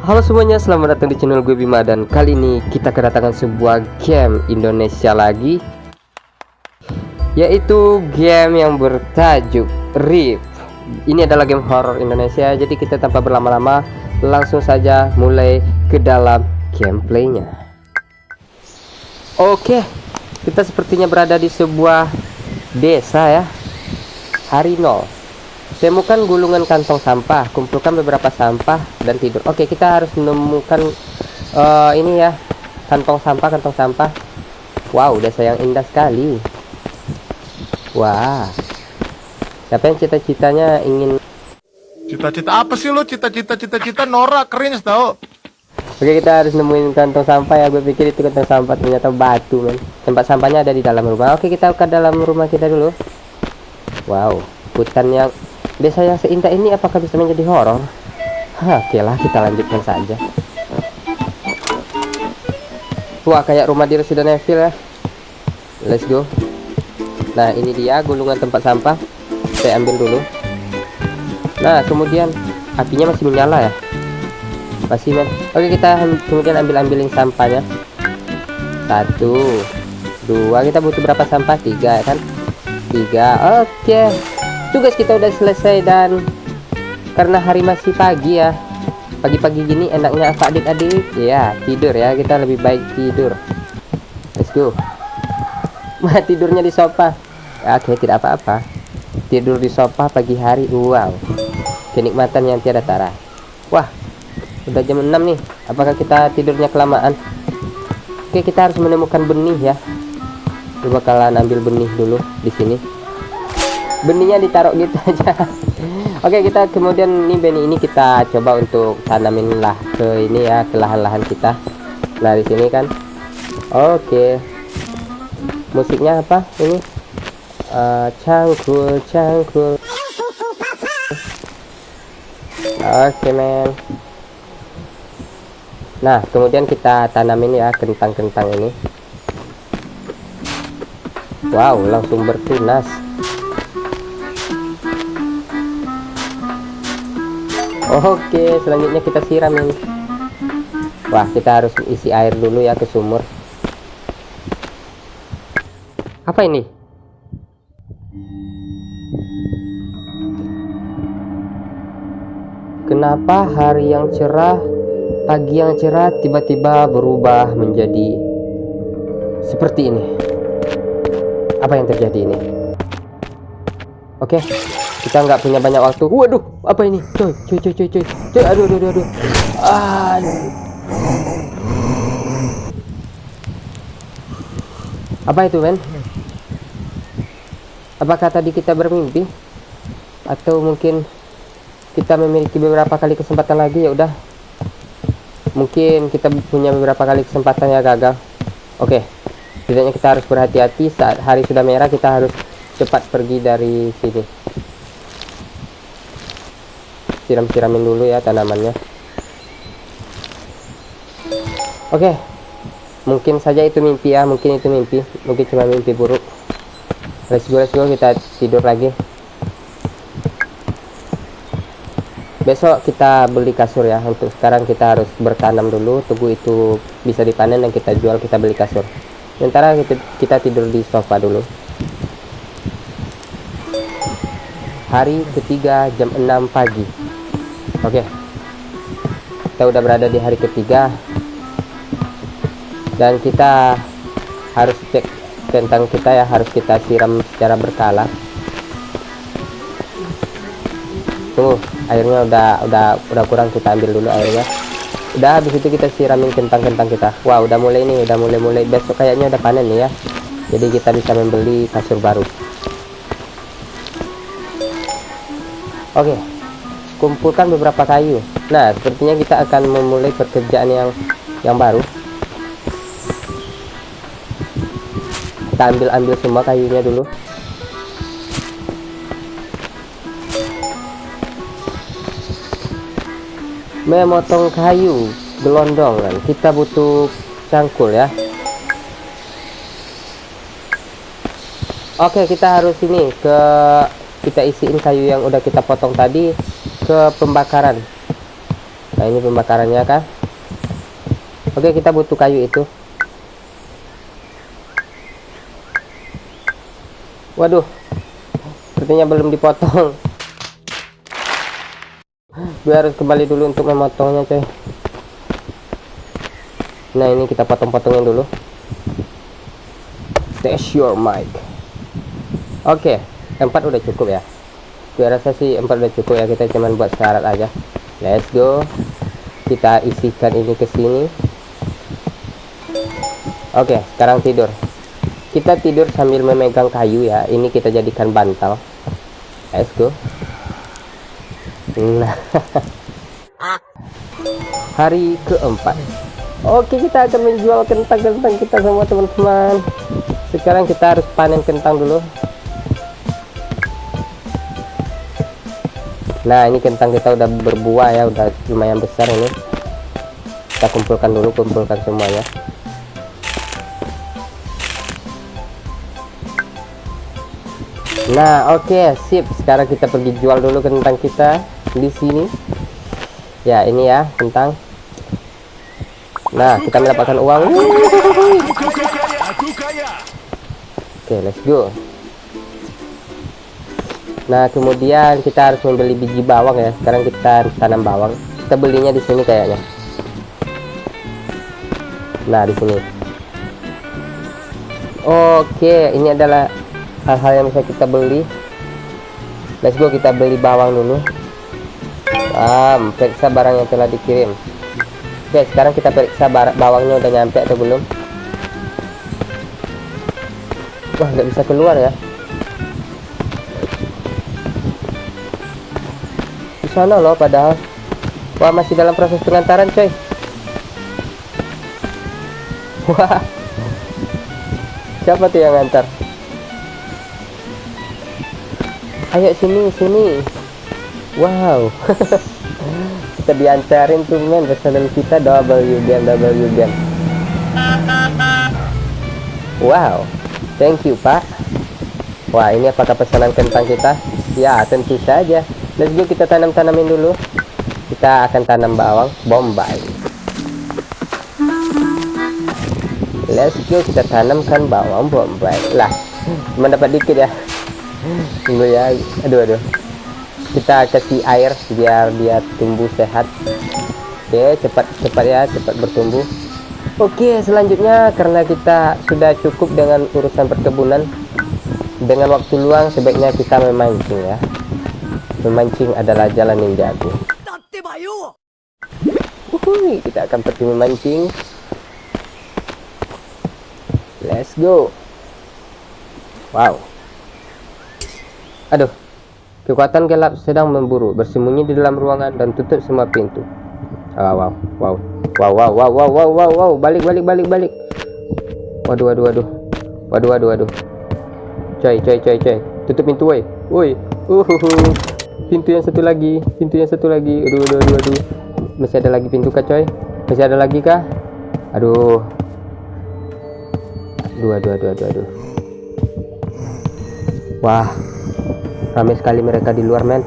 Halo semuanya, selamat datang di channel gue Bima. Dan kali ini kita kedatangan sebuah game Indonesia lagi, yaitu game yang bertajuk Rift. Ini adalah game horror Indonesia. Jadi kita tanpa berlama-lama langsung saja mulai ke dalam gameplaynya. Oke, kita sepertinya berada di sebuah desa ya. Hari 0. Temukan gulungan kantong sampah, kumpulkan beberapa sampah dan tidur. Oke, kita harus menemukan ini ya, kantong sampah. Wow, desa yang indah sekali. Wah, siapa yang cita-citanya ingin? Cita-cita apa sih lo? Cita-cita norak, cringe tau. Oke, kita harus nemuin kantong sampah ya. Gue pikir itu kantong sampah, ternyata batu men. Tempat sampahnya ada di dalam rumah. Oke, kita ke dalam rumah kita dulu. Wow, hutan yang desa yang seindah ini apakah bisa menjadi horor? Oke lah, kita lanjutkan saja. Wah, kayak rumah di Resident Evil ya. Let's go. Nah, ini dia gulungan tempat sampah. Saya ambil dulu. Nah, kemudian apinya masih menyala ya. Masih men. Oke, kita kemudian ambilin sampahnya. 1, 2. Kita butuh berapa sampah? 3 ya kan? 3. Oke. Tugas kita udah selesai, dan karena hari masih pagi ya, pagi-pagi gini enaknya apa adik-adik? Ya, tidur ya, kita lebih baik tidur. Let's go. Tidurnya di sofa. Oke, tidak apa-apa. Tidur di sofa pagi hari, wow, kenikmatan yang tiada tara. Wah, udah jam 6 nih. Apakah kita tidurnya kelamaan? Oke, kita harus menemukan benih ya. Coba kalian ambil benih dulu di sini. Benihnya ditaruh gitu aja. Oke, kita kemudian benih ini kita coba untuk tanamin lah ke ini ya, ke lahan-lahan kita. Nah, di sini kan. Oke. Musiknya apa ini? Cangkul. Oke, men. Nah, kemudian kita tanamin ya kentang-kentang ini. Wow, langsung bertunas. Oke, selanjutnya kita siram ini. Wah, kita harus isi air dulu ya ke sumur. Apa ini? Kenapa hari yang cerah, pagi yang cerah tiba-tiba berubah menjadi seperti ini? Apa yang terjadi ini? Oke, kita nggak punya banyak waktu. Waduh, apa ini? Coy. Aduh. Apa itu, men? Apakah tadi kita bermimpi? Atau mungkin kita memiliki beberapa kali kesempatan lagi? Ya udah. Mungkin kita punya beberapa kali kesempatan ya gagal. Oke. Setidaknya kita harus berhati-hati. Saat hari sudah merah, kita harus cepat pergi dari sini. Siram-siramin dulu ya tanamannya. Oke. Mungkin saja itu mimpi ya, mungkin cuma mimpi buruk. Let's go, kita tidur lagi. Besok kita beli kasur ya. Untuk sekarang kita harus bertanam dulu, tunggu itu bisa dipanen dan kita jual, kita beli kasur. Sementara kita tidur di sofa dulu. Hari ketiga jam 6 pagi. Oke, kita udah berada di hari ketiga, dan kita harus cek kentang kita ya, harus kita siram secara berkala. Tuh, airnya udah kurang, kita ambil dulu airnya. Udah, habis itu kita siramin kentang-kentang kita. Wah, udah mulai nih, udah mulai besok kayaknya udah panen nih ya. Jadi kita bisa membeli kasur baru. Oke, kumpulkan beberapa kayu. Nah, sepertinya kita akan memulai pekerjaan yang baru. Kita ambil semua kayunya dulu. Memotong kayu gelondongan, kita butuh cangkul ya. Oke, kita harus ini kita isiin kayu yang udah kita potong tadi ke pembakaran. Nah, ini pembakarannya kah? Oke, kita butuh kayu itu. Waduh, sepertinya belum dipotong. Gue harus kembali dulu untuk memotongnya, coy. Nah, ini kita potong-potongin dulu. Test your mic. Oke, 4 udah cukup ya. Gue rasa sih 4 udah cukup ya. Kita cuman buat syarat aja. Let's go. Kita isikan ini ke sini. Oke, sekarang tidur. Kita tidur sambil memegang kayu ya. Ini kita jadikan bantal. Let's go. Nah. Hari keempat. Oke, kita akan menjual kentang-kentang kita semua, teman-teman. Sekarang kita harus panen kentang dulu. Nah, ini kentang kita udah berbuah ya, udah lumayan besar ini. Kita kumpulkan dulu, kumpulkan semuanya. Nah, oke, sip. Sekarang kita pergi jual dulu kentang kita di sini. Ya, ini ya kentang. Nah, kita mendapatkan uang. Oke, let's go. Nah, kemudian kita harus membeli biji bawang ya. Sekarang kita harus tanam bawang. Kita belinya di sini kayaknya. Nah, di sini. Oke, ini adalah hal-hal yang bisa kita beli. Let's go, kita beli bawang dulu. Periksa barang yang telah dikirim. Oke, sekarang kita periksa bawangnya udah nyampe atau belum. Wah, nggak bisa keluar ya. Di sana loh padahal. Wah, masih dalam proses pengantaran, coy. Wah, siapa tuh yang ngantar? Ayo sini, sini. Wow. Kita diantarin tuh, men. Pesanan kita WGN. Wow, thank you, Pak. Wah, ini apakah pesanan kentang kita? Ya, tentu saja. Let's go, kita tanamin dulu. Kita akan tanam bawang bombay. Let's go, kita tanamkan bawang bombay. Lah, cuma dapat dikit ya. Tunggu ya. Aduh. Kita kasih air biar dia tumbuh sehat. Oke, cepat ya, cepat bertumbuh. Oke, selanjutnya karena kita sudah cukup dengan urusan perkebunan, dengan waktu luang sebaiknya kita memancing ya. Memancing adalah jalan ninjaku. Kita akan pergi memancing. Let's go. Wow. Aduh. Kekuatan gelap sedang memburu, bersembunyi di dalam ruangan dan tutup semua pintu. Wow. Balik. Waduh. Coy. Tutup pintu, woi. Pintu yang satu lagi. Aduh. Masih ada lagi pintu kah, coy? Masih ada lagi kah? Aduh. Wah. Ramai sekali mereka di luar, men.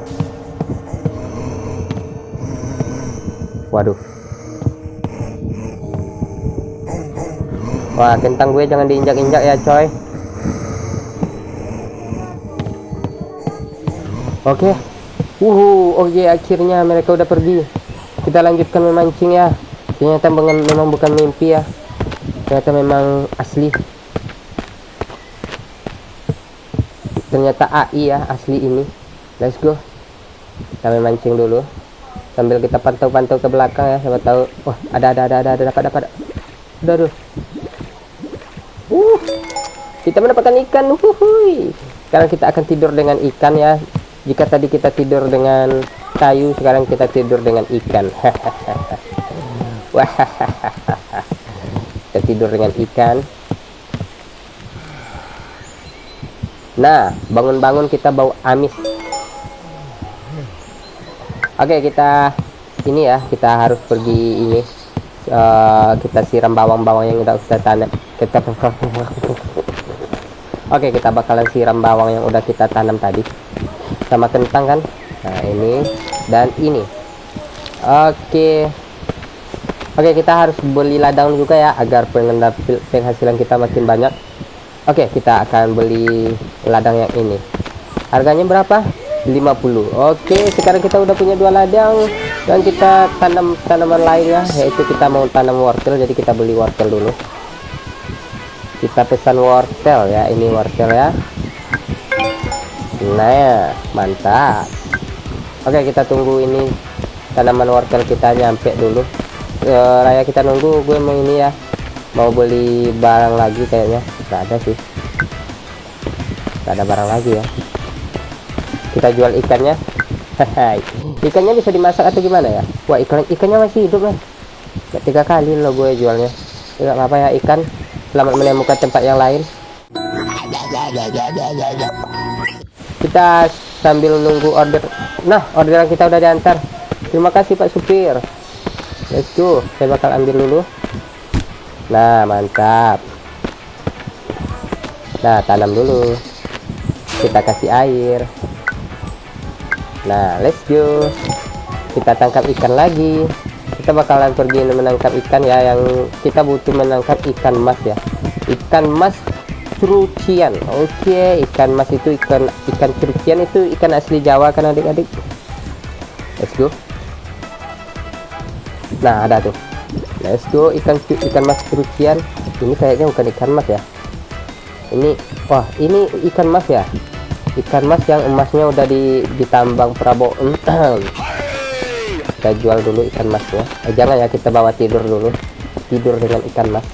Waduh. Wah, kentang gue jangan diinjak-injak ya, coy. Oke. Oke, akhirnya mereka udah pergi. Kita lanjutkan memancing ya. Ternyata memang bukan mimpi ya. Ternyata memang asli. Ternyata AI ya, asli ini. Let's go. Kita mancing dulu sambil kita pantau-pantau ke belakang ya, siapa tahu. Wah, ada dapat. Aduh. Kita mendapatkan ikan. Sekarang kita akan tidur dengan ikan ya. Jika tadi kita tidur dengan kayu, sekarang kita tidur dengan ikan. Wah. Kita tidur dengan ikan. Nah, bangun-bangun kita bau amis. Oke, kita ini ya, kita harus pergi ini. Kita siram bawang-bawang yang udah kita tanam. Oke, kita bakalan siram bawang yang udah kita tanam tadi. Sama kentang kan. Nah, ini dan ini. Oke. Oke, kita harus beli ladang juga ya agar penghasilan kita makin banyak. Oke, kita akan beli ladang yang ini. Harganya berapa? 50. Oke, sekarang kita udah punya 2 ladang dan kita tanam tanaman lain ya, yaitu kita mau tanam wortel. Jadi kita beli wortel dulu. Kita pesan wortel ya, ini wortel ya. Nah, mantap. Oke, kita tunggu ini tanaman wortel kita nyampe dulu. Raya kita nunggu, gue mau ini ya, mau beli barang lagi kayaknya. Nggak ada sih, nggak ada barang lagi ya. Kita jual ikannya. Ikannya bisa dimasak atau gimana ya? Wah, ikannya masih hidup kan. 3 kali lo gue jualnya. Nggak apa-apa ya ikan, selamat menemukan tempat yang lain. Kita sambil nunggu order. Nah, orderan kita udah diantar. Terima kasih Pak Supir. Let's go. Saya bakal ambil dulu. Nah, mantap. Nah, tanam dulu. Kita kasih air. Nah, let's go. Kita tangkap ikan lagi. Kita bakalan pergi menangkap ikan ya. Yang kita butuh menangkap ikan mas ya. Ikan mas curucian. Oke, ikan mas itu ikan curucian itu ikan asli Jawa kan adik-adik. Let's go. Nah, ada tuh. Let's go, ikan mas curucian. Ini kayaknya bukan ikan mas ya. Ini, wah, ini ikan mas ya. Ikan mas yang emasnya udah ditambang Prabowo. Kita jual dulu ikan masnya. Jangan ya, kita bawa tidur dulu. Tidur dengan ikan mas.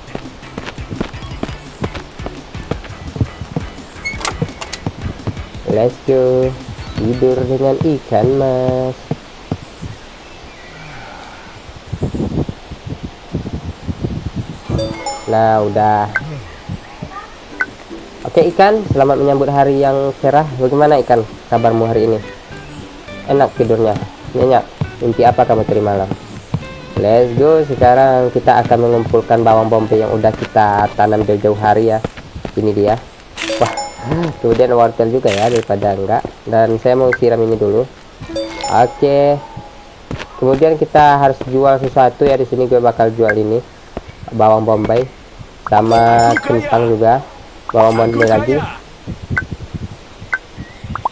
Let's go. Tidur dengan ikan mas. Nah, udah. Oke ikan, selamat menyambut hari yang cerah. Bagaimana ikan kabarmu hari ini? Enak tidurnya? Nyenyak? Mimpi apa kamu tadi malam? Let's go. Sekarang kita akan mengumpulkan bawang bombay yang udah kita tanam jauh-jauh hari ya. Ini dia. Wah, kemudian wortel juga ya daripada enggak. Dan saya mau siram ini dulu. Oke. Kemudian kita harus jual sesuatu ya. Di sini gue bakal jual ini bawang bombay sama kentang juga. Bawang bombay lagi.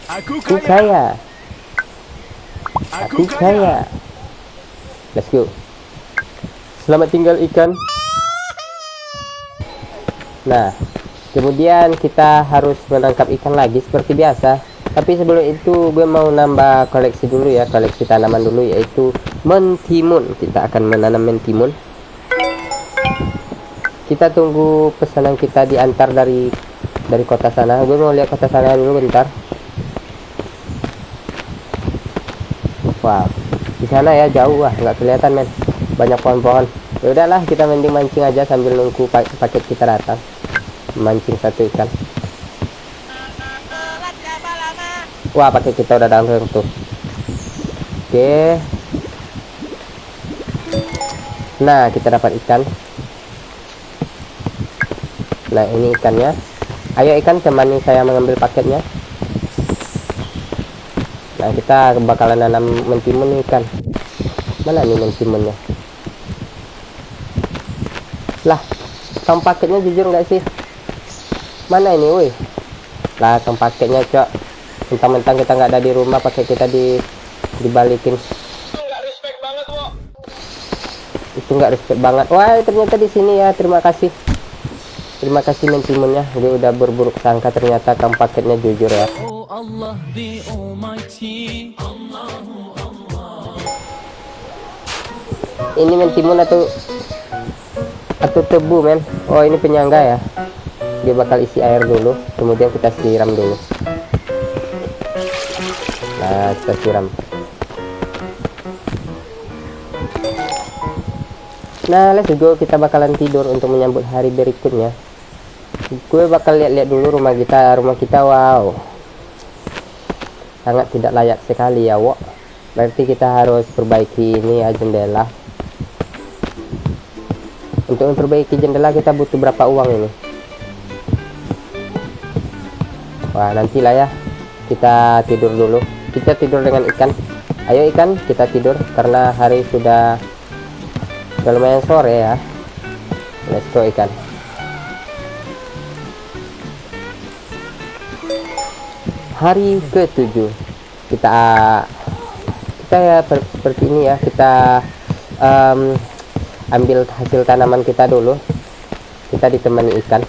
Aku kaya. Aku kaya. Let's go. Selamat tinggal ikan. Nah, kemudian kita harus menangkap ikan lagi seperti biasa. Tapi sebelum itu gue mau nambah koleksi dulu ya, koleksi tanaman dulu, yaitu mentimun. Kita akan menanam mentimun. Kita tunggu pesanan kita diantar dari kota sana. Gue mau lihat kota sana dulu bentar. Wow, di sana ya jauh, wah nggak kelihatan men, banyak pohon-pohon. Ya udahlah, kita mending mancing aja sambil nunggu paket kita datang. Mancing satu ikan. Wah, paket kita udah datang tuh. Oke. Nah, kita dapat ikan. Nah, ini ikannya. Ayo ikan, temani saya mengambil paketnya. Nah, kita bakalan nanam mentimun nih ikan. Mana nih mentimunnya? Lah, tong paketnya jujur nggak sih? Mana ini, woi? Lah, tong paketnya, cok. Mentang-mentang kita nggak ada di rumah, paket kita dibalikin. Itu nggak respect banget. Wah, ternyata di sini ya. Terima kasih. Terima kasih mentimunnya. Gue udah berburuk sangka, ternyata tong paketnya jujur ya. Oh Allah the Almighty. Ini mentimun atau tebu men? Oh, ini penyangga ya. Dia bakal isi air dulu, kemudian kita siram dulu. Nah, kita siram. Nah, let's go. Kita bakalan tidur untuk menyambut hari berikutnya. Gue bakal lihat-lihat dulu rumah kita. Rumah kita, wow, sangat tidak layak sekali ya, wok. Berarti kita harus perbaiki ini ya, jendela. Untuk memperbaiki jendela kita butuh berapa uang ini? Wah, nantilah ya. Kita tidur dulu. Kita tidur dengan ikan. Ayo ikan, kita tidur karena hari sudah lumayan sore ya. Let's go ikan. Hari ke-7 kita ya seperti ini ya, kita ambil hasil tanaman kita dulu. Kita ditemani ikan.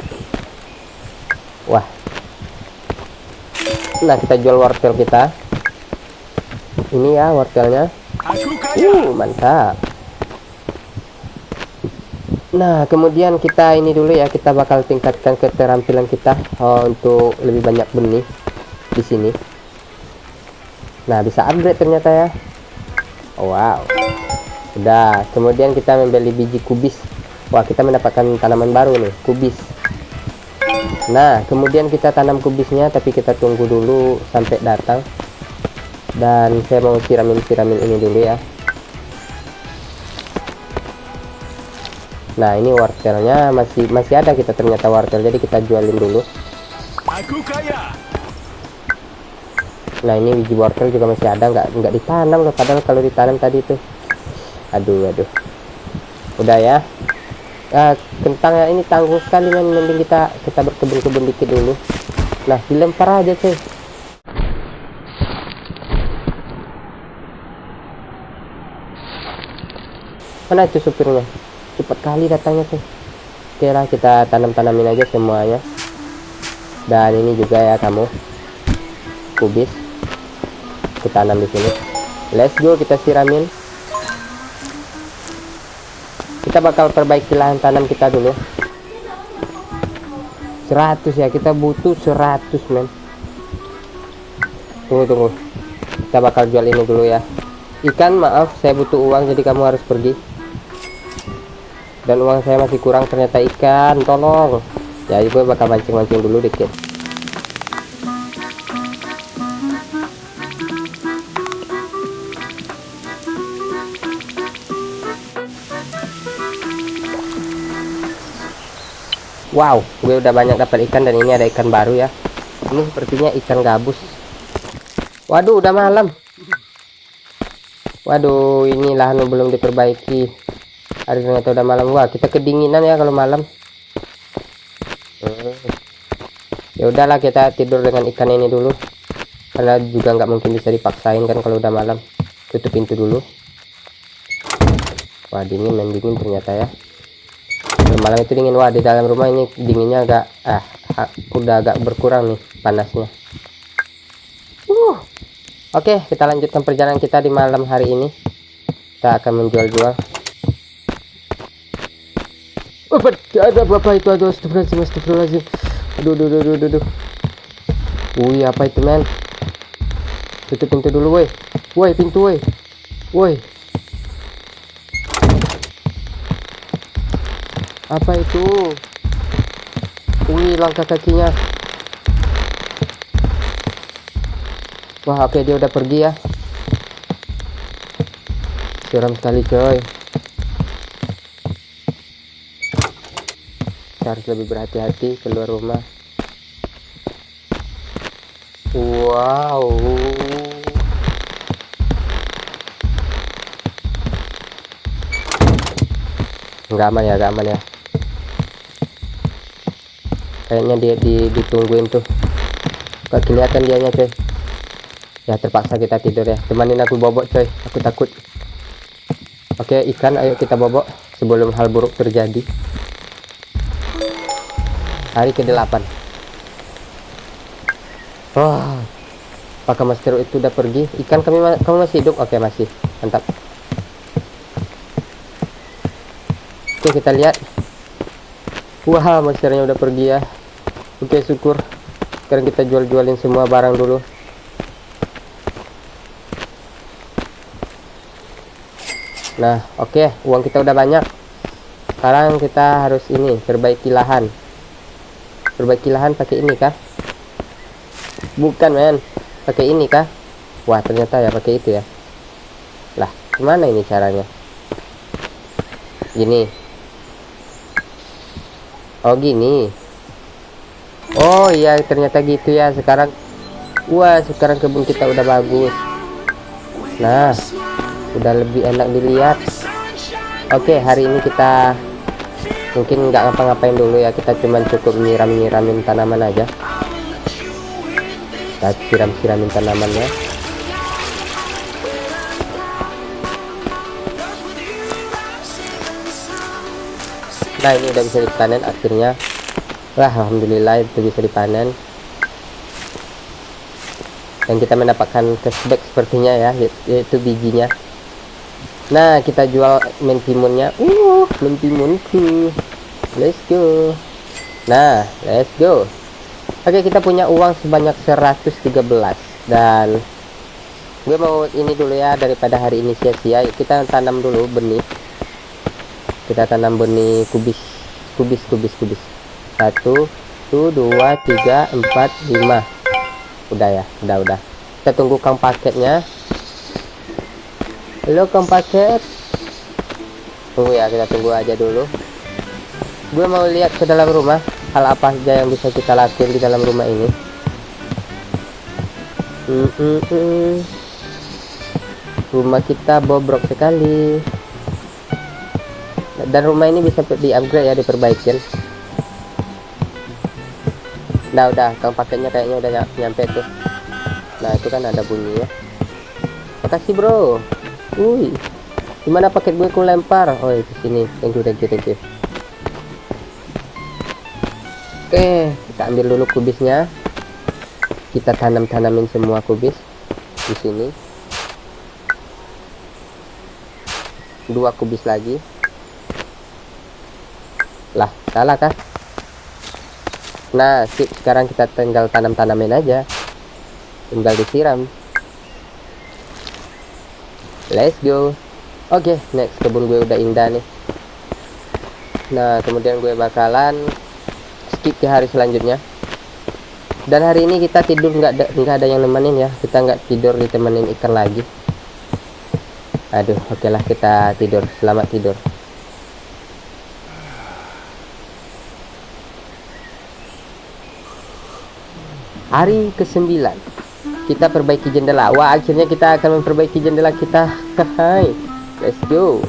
Wah. Nah, kita jual wortel kita. Ini ya wortelnya. Mantap. Nah, kemudian kita ini dulu ya, kita bakal tingkatkan keterampilan kita untuk lebih banyak benih di sini. Nah, bisa upgrade ternyata ya. Wow. Udah, kemudian kita membeli biji kubis. Wah, kita mendapatkan tanaman baru nih, kubis. Nah, kemudian kita tanam kubisnya, tapi kita tunggu dulu sampai datang. Dan saya mau siramin ini dulu ya. Nah, ini wortelnya masih ada kita ternyata wortel, jadi kita jualin dulu. Aku kaya. Nah, ini biji wortel juga masih ada, nggak ditanam loh, padahal kalau ditanam tadi tuh. Aduh. Udah ya. Kentang ya ini tanggung sekali, mending kita berkebun dikit dulu. Nah, dilempar aja cuy. Mana itu supirnya? Cepat kali datangnya cuy. Oke lah, kita tanamin aja semuanya. Dan ini juga ya kamu, kubis, kita tanam di sini. Let's go, kita siramin. Kita bakal perbaiki lahan tanam kita dulu. 100 ya, kita butuh 100 men. Tunggu. Kita bakal jual ini dulu ya. Ikan, maaf, saya butuh uang, jadi kamu harus pergi. Dan uang saya masih kurang ternyata ikan, tolong. Ya, gue bakal mancing dulu dikit. Wow, gue udah banyak dapat ikan dan ini ada ikan baru ya. Ini sepertinya ikan gabus. Waduh, udah malam. Waduh, ini lahan belum diperbaiki. Hari ternyata udah malam. Wah, kita kedinginan ya kalau malam. Ya udahlah, kita tidur dengan ikan ini dulu. Karena juga nggak mungkin bisa dipaksain kan kalau udah malam. Tutup pintu dulu. Wah, dingin ternyata ya. Malam itu dingin. Wah, di dalam rumah ini dinginnya udah agak berkurang nih panasnya. Oke, kita lanjutkan perjalanan kita di malam hari ini. Kita akan menjual-jual. Ada bapak itu, aduh, astagfirullahaladzim. Aduh. Wih, apa itu men? Tutup pintu dulu woi, pintu woi. Apa itu? Wih, langkah kakinya. Wah, oke, dia udah pergi ya. Seram sekali coy. Kita harus lebih berhati-hati keluar rumah. Wow. Nggak aman ya. Kayaknya dia ditungguin tuh. Gak kelihatan dianya coy. Ya, terpaksa kita tidur ya. Temanin aku bobok coy, aku takut. Oke ikan, ayo kita bobok sebelum hal buruk terjadi. Hari ke-8. Wah, apakah master itu udah pergi? Ikan, kamu masih hidup? Oke, masih. Mantap. Oke, kita lihat. Wah, masternya udah pergi ya. Oke, syukur. Sekarang kita jualin semua barang dulu. Nah, oke, uang kita udah banyak. Sekarang kita harus ini, perbaiki lahan. Perbaiki lahan pakai ini kah? Bukan men, pakai ini kah? Wah, ternyata ya pakai itu ya. Lah, gimana ini caranya? Gini. Oh, gini. Oh iya, ternyata gitu ya. Sekarang, wah, sekarang kebun kita udah bagus. Nah, udah lebih enak dilihat. Oke, hari ini kita mungkin nggak ngapa-ngapain dulu ya, kita cuman cukup nyiramin tanaman aja. Kita siram-siramin tanamannya. Nah, ini udah bisa dipanen akhirnya. Wah, alhamdulillah itu bisa dipanen. Dan kita mendapatkan cashback sepertinya ya, yaitu bijinya. Nah, kita jual mentimunnya. Mentimunku. Let's go. Nah, let's go. Oke, kita punya uang sebanyak 113. Dan gue mau ini dulu ya, daripada hari ini sia-sia, kita tanam dulu benih. Kita tanam benih kubis. 1, 2, 3, 4, 5. Udah ya, udah. Kita tunggu kang paketnya. Halo kang paket. Tunggu ya, kita tunggu aja dulu. Gue mau lihat ke dalam rumah, hal apa saja yang bisa kita lakuin di dalam rumah ini. Rumah kita bobrok sekali. Dan rumah ini bisa di upgrade ya, diperbaikin. Nah, udah kang paketnya kayaknya udah nyampe tuh. Nah, itu kan ada bunyi ya. Makasih bro. Wih, gimana paket gue ku lempar? Oh, di sini. Thank you. Oke, kita ambil dulu kubisnya. Kita tanamin semua kubis di sini. 2 kubis lagi. Lah, salah kah? Nah, sip, sekarang kita tinggal tanamin aja. Tinggal disiram. Let's go. Oke, next kebun gue udah indah nih. Nah, kemudian gue bakalan skip ke hari selanjutnya. Dan hari ini kita tidur nggak ada yang nemenin ya. Kita nggak tidur ditemenin ikan lagi. Aduh, oke lah, kita tidur. Selamat tidur. Hari ke-9 kita perbaiki jendela. Wah, akhirnya kita akan memperbaiki jendela kita. Hai, let's go.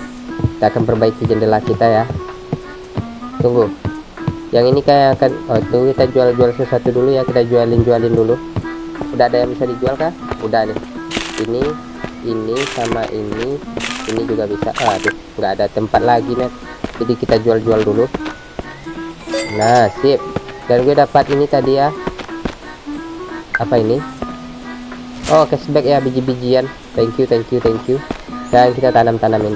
Kita akan perbaiki jendela kita ya. Tunggu, yang ini kayak akan tunggu, kita jual sesuatu dulu ya. Kita jualin dulu. Udah ada yang bisa dijual kah? Udah nih. Ini sama ini juga bisa. Aduh, nggak ada tempat lagi net. Jadi kita jual dulu. Nah, sip. Dan gue dapat ini tadi ya. Apa ini? Oh, cashback ya, biji-bijian. Thank you. Dan kita tanamin.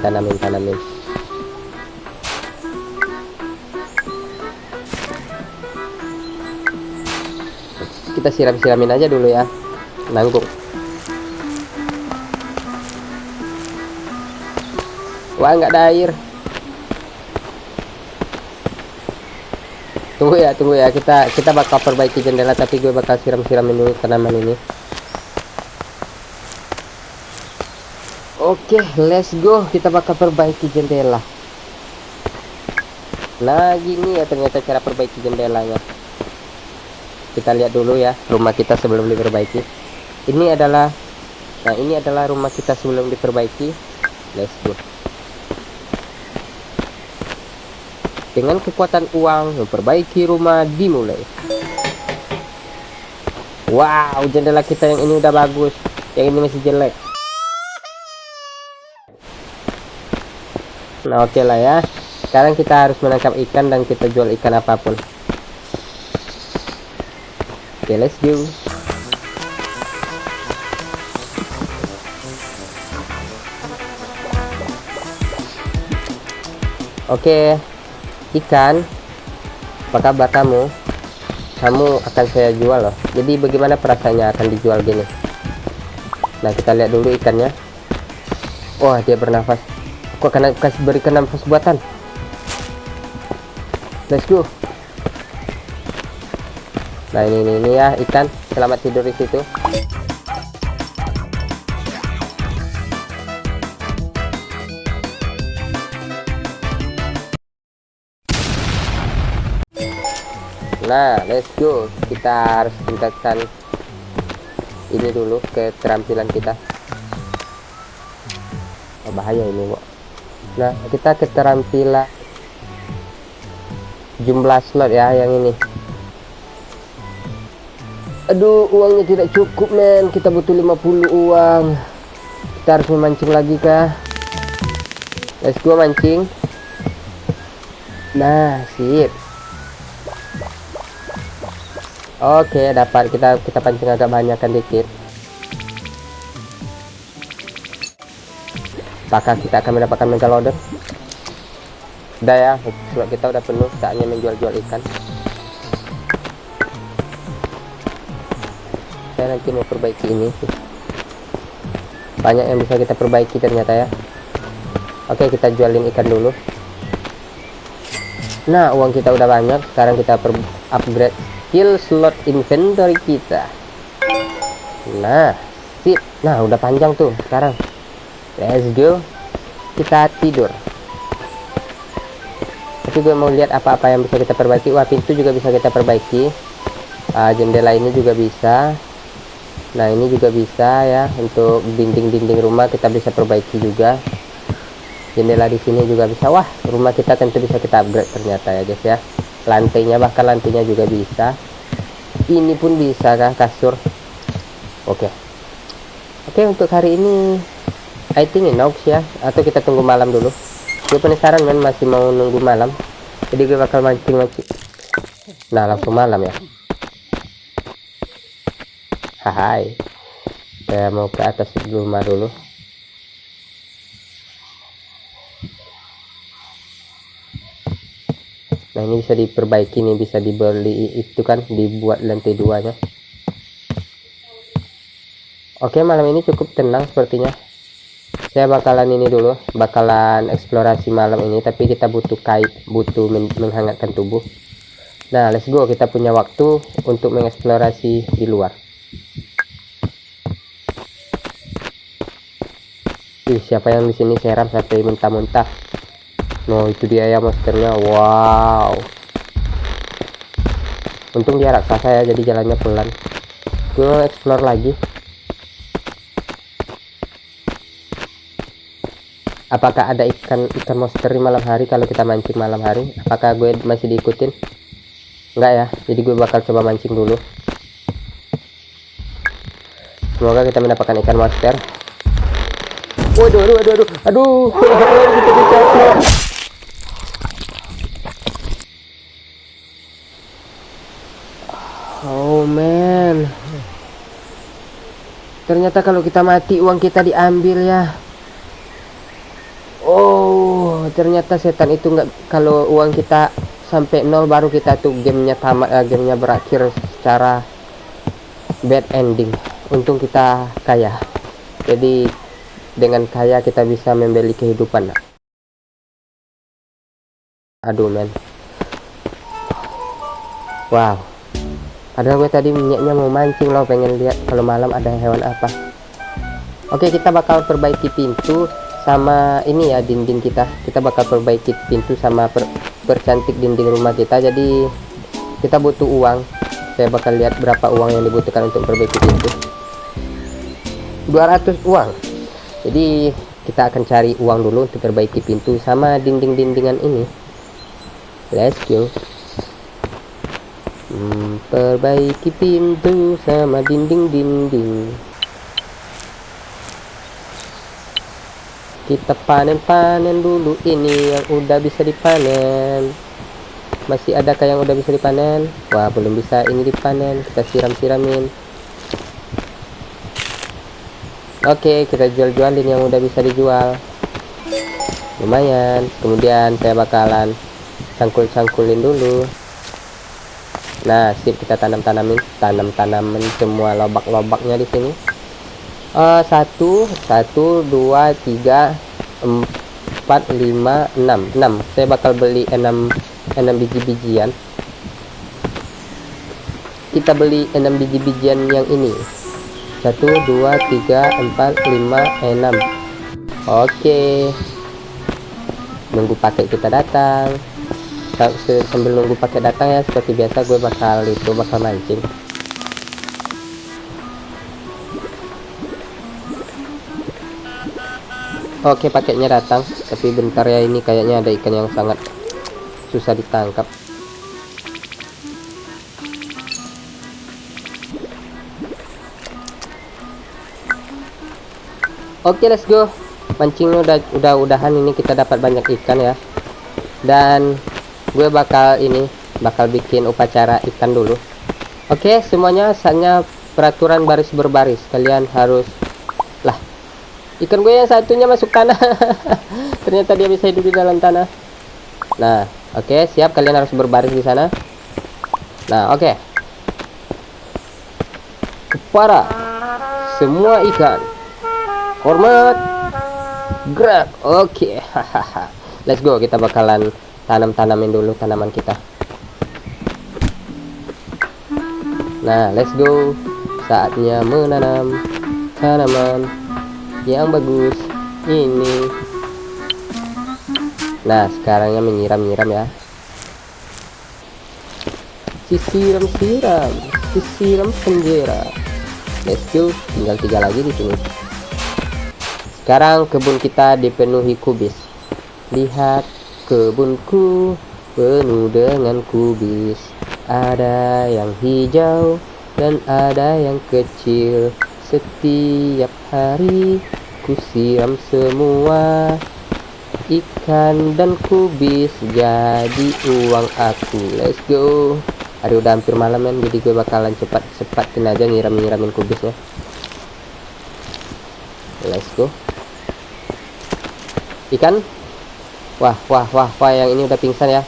Kita siram-siramin aja dulu ya. Nanggung. Wah, nggak ada air. Tunggu ya, kita bakal perbaiki jendela, tapi gue bakal siramin dulu tanaman ini. Oke, let's go. Kita bakal perbaiki jendela. Nah, gini ya ternyata cara perbaiki jendelanya. Kita lihat dulu ya rumah kita sebelum diperbaiki. Ini adalah rumah kita sebelum diperbaiki. Let's go. Dengan kekuatan uang, memperbaiki rumah dimulai. Wow, jendela kita yang ini udah bagus. Yang ini masih jelek. Nah, oke lah ya. Sekarang kita harus menangkap ikan dan kita jual ikan apapun. Oke, let's go. Oke. Ikan, apa kabar kamu? Kamu akan saya jual loh. Jadi bagaimana perasaannya akan dijual gini? Nah, kita lihat dulu ikannya. Wah, dia bernafas. Aku akan berikan nafas buatan. Let's go. Nah, ini ya ikan. Selamat tidur di situ. Nah, let's go. Kita harus tingkatkan ini dulu, keterampilan kita. bahaya ini, Wak. Nah, kita keterampilan jumlah slot ya yang ini. Aduh, uangnya tidak cukup, men. Kita butuh 50 uang. Kita harus memancing lagi kah? Let's go mancing. Nah, sip. Oke, dapat. Kita pancing agak banyakan dikit. Apakah kita akan mendapatkan megalodon? Udah ya, slot kita udah penuh, saatnya menjual-jual ikan. Saya nanti mau perbaiki ini sih. Banyak yang bisa kita perbaiki ternyata ya. Oke, kita jualin ikan dulu. Nah, uang kita udah banyak. Sekarang kita upgrade skill slot inventory kita. Nah, sip. Nah, udah panjang tuh sekarang. Let's go. Kita tidur. Tapi gue mau lihat apa-apa yang bisa kita perbaiki. Wah, pintu juga bisa kita perbaiki. Jendela ini juga bisa. Nah, ini juga bisa ya. Untuk dinding-dinding rumah kita bisa perbaiki juga. Jendela di sini juga bisa. Wah, rumah kita tentu bisa kita upgrade ternyata ya guys ya. Lantainya, bahkan lantainya juga bisa. Ini pun bisa kah, kasur. Oke, untuk hari ini I think enough ya. Atau kita tunggu malam dulu. Gue penasaran, men, masih mau nunggu malam. Jadi gue bakal mancing. Nah, langsung malam ya. Hai, saya mau ke atas rumah dulu. Nah, ini bisa diperbaiki nih, bisa dibeli itu kan, dibuat lantai 2-nya. Oke, malam ini cukup tenang sepertinya. Saya bakalan ini dulu, bakalan eksplorasi malam ini, tapi kita butuh butuh menghangatkan tubuh. Nah, let's go, kita punya waktu untuk mengeksplorasi di luar. Siapa yang di sini seram sampai muntah-muntah? No, itu dia ya monsternya. Wow. Untung dia raksasa ya, jadi jalannya pelan. Gue explore lagi. Apakah ada ikan monster di malam hari kalau kita mancing malam hari? Apakah gue masih diikutin? Enggak ya, jadi gue bakal coba mancing dulu. Semoga kita mendapatkan ikan monster. Aduh. Oh man, ternyata kalau kita mati uang kita diambil ya. Oh, ternyata setan itu nggak, kalau uang kita sampai 0 baru kita tuh gamenya tamat, gamenya berakhir secara bad ending. Untung kita kaya, jadi dengan kaya kita bisa membeli kehidupan. Aduh men, wow. Padahal gue tadi niatnya mau mancing loh, pengen lihat kalau malam ada hewan apa. Oke, kita bakal perbaiki pintu sama ini ya, dinding kita bakal perbaiki pintu sama percantik dinding rumah kita. Jadi kita butuh uang. Saya bakal lihat berapa uang yang dibutuhkan untuk perbaiki pintu. 200 uang. Jadi kita akan cari uang dulu untuk perbaiki pintu sama dinding-dindingan ini. Let's go. Perbaiki pintu sama dinding-dinding. Kita panen dulu ini yang udah bisa dipanen. Masih adakah yang udah bisa dipanen? Wah, belum bisa ini dipanen. Kita siram-siramin. Oke, kita jual-jualin yang udah bisa dijual. Lumayan. Kemudian saya bakalan cangkul-cangkulin dulu. Nah, sip, kita tanam-tanamin semua lobak-lobaknya di sini. 1, 2, 3, 4, 5, 6. Saya bakal beli 6 biji-bijian. Kita beli 6 biji-bijian yang ini. 1, 2, 3, 4, 5, 6. Oke. Nunggu pakai kita datang. Sambil nunggu pakai datang ya, seperti biasa gue bakal mancing. Oke, paketnya datang. Tapi bentar ya, ini kayaknya ada ikan yang sangat susah ditangkap. Oke, let's go. Mancingnya udahan, ini kita dapat banyak ikan ya. Dan gue bakal bikin upacara ikan dulu. Oke, semuanya saatnya peraturan baris berbaris. Kalian harus lah. Ikan gue yang satunya masuk tanah. Ternyata dia bisa hidup di dalam tanah. Nah, oke, siap. Kalian harus berbaris di sana. Nah, oke. Kepada semua ikan, hormat, gerak. Oke, hahaha. Let's go. Kita bakalan tanamin dulu tanaman kita. Nah, let's go. Saatnya menanam tanaman yang bagus ini. Nah, sekarangnya menyiram-nyiram ya. Sisiram penjara. Let's go. Tinggal 3 lagi di sini. Sekarang kebun kita dipenuhi kubis. Lihat kebunku penuh dengan kubis. Ada yang hijau dan ada yang kecil. Setiap hari ku siram semua. Ikan dan kubis jadi uang aku. Let's go. Hari udah hampir malam kan, jadi gue bakalan cepatin aja nyiramin kubisnya. Let's go. Ikan. Wah, yang ini udah pingsan ya.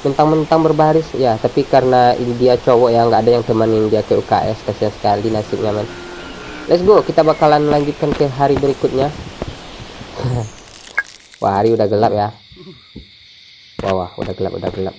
Mentang-mentang berbaris ya, tapi karena ini dia cowok ya, nggak ada yang temenin dia ke UKS. Kasihan sekali nasibnya, man. Let's go, kita bakalan lanjutkan ke hari berikutnya. Wah, hari udah gelap ya. Wah, udah gelap.